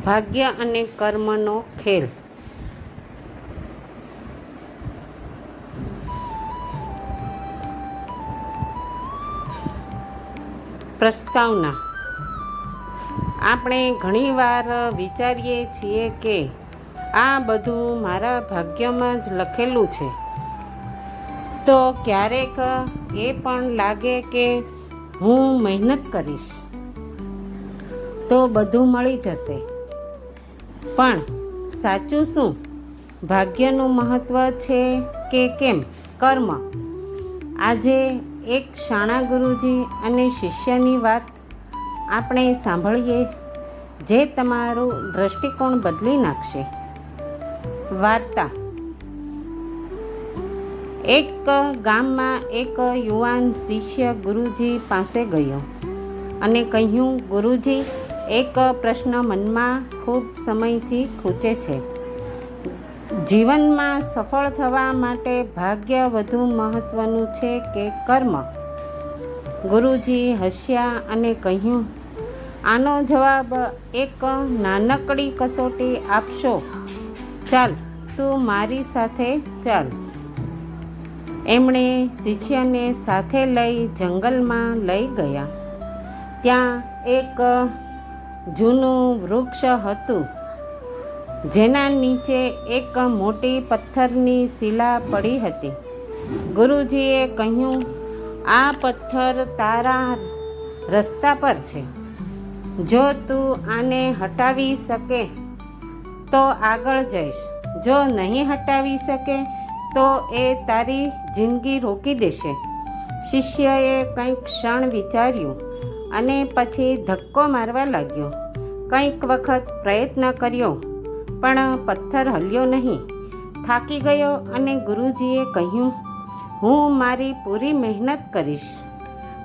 ભાગ્ય અને કર્મનો ખેલ. પ્રસ્તાવના. આપણે ઘણીવાર વિચારીએ છીએ કે આ બધું મારા ભાગ્યમાં જ લખેલું છે, તો ક્યારેક એ પણ લાગે કે હું મહેનત કરીશ તો બધું મળી જશે. પણ સાચું શું? ભાગ્યનું મહત્ત્વ છે કે કેમ કર્મ? આજે એક શાણા ગુરુજી અને શિષ્યની વાત આપણે સાંભળીએ જે તમારું દૃષ્ટિકોણ બદલી નાખશે. વાર્તા. એક ગામમાં એક યુવાન શિષ્ય ગુરુજી પાસે ગયો અને કહ્યું, ગુરુજી, એક પ્રશ્ન મનમાં ખૂબ સમયથી ખૂંચે છે. જીવનમાં સફળ થવા માટે ભાગ્ય વધુ મહત્ત્વનું છે કે કર્મ? ગુરુજી હસ્યા અને કહ્યું, આનો જવાબ એક નાનકડી કસોટી આપશો. ચાલ, તું મારી સાથે ચાલ. એમણે શિષ્યને સાથે લઈ જંગલમાં લઈ ગયા. ત્યાં એક જૂનું વૃક્ષ હતું જેના નીચે એક મોટી પથ્થરની શિલા પડી હતી. ગુરુજીએ કહ્યું, આ પથ્થર તારા રસ્તા પર છે. જો તું આને હટાવી શકે તો આગળ જઈશ, જો નહીં હટાવી શકે તો એ તારી જિંદગી રોકી દેશે. શિષ્યએ કંઈક ક્ષણ વિચાર્યું અને પછી ધક્કો મારવા લાગ્યો. કંઈક વખત પ્રયત્ન કર્યો પણ પથ્થર હલ્યો નહીં. થાકી ગયો અને ગુરુજીએ કહ્યું, હું મારી પૂરી મહેનત કરીશ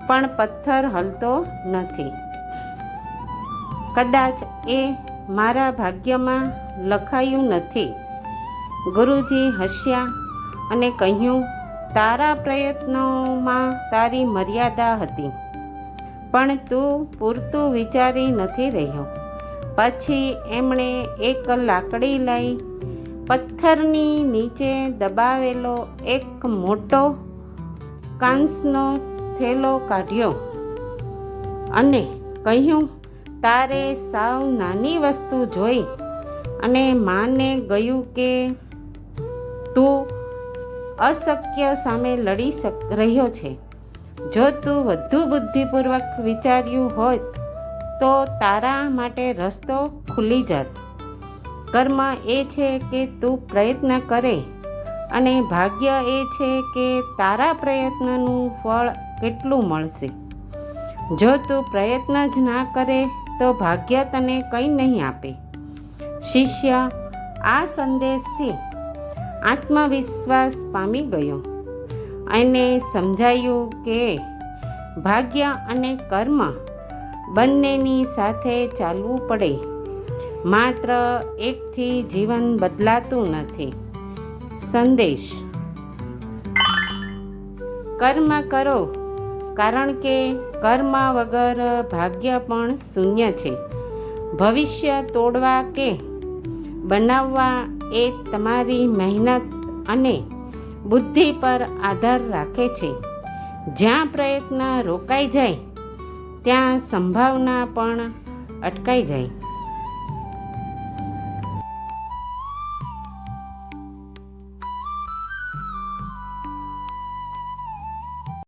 પણ પથ્થર હલતો નથી. કદાચ એ મારા ભાગ્યમાં લખાયું નથી. ગુરુજી હસ્યા અને કહ્યું, તારા પ્રયત્નોમાં તારી મર્યાદા હતી પણ તું પૂરતું વિચારી નથી રહ્યો. પછી એમણે એક લાકડી લઈ પથ્થરની નીચે દબાવેલો એક મોટો કાંસનો થેલો કાઢ્યો અને કહ્યું, તારે સાવ નાની વસ્તુ જોઈ અને માને ગયું કે તું અશક્ય સામે લડી રહ્યો છે. જો તું વધુ બુદ્ધિપૂર્વક વિચાર્યું હોત તો તારા માટે રસ્તો ખુલી જાત. કર્મ એ છે કે તું પ્રયત્ન કરે અને ભાગ્ય એ છે કે તારા પ્રયત્નનું ફળ કેટલું મળશે. જો તું પ્રયત્ન જ ના કરે તો ભાગ્ય તને કંઈ નહીં આપે. શિષ્ય આ સંદેશથી આત્મવિશ્વાસ પામી ગયો અને સમજાયું કે ભાગ્ય અને કર્મ બંનેની સાથે ચાલવું પડે. માત્ર એકથી જીવન બદલાતું નથી. સંદેશ. કર્મ કરો, કારણ કે કર્મ વગર ભાગ્ય પણ શૂન્ય છે. ભવિષ્ય તોડવા કે બનાવવા એ તમારી મહેનત અને બુદ્ધિ પર આધાર રાખે છે. જ્યાં પ્રયત્ન રોકાઈ જાય ત્યાં સંભાવના પણ અટકાઈ જાય.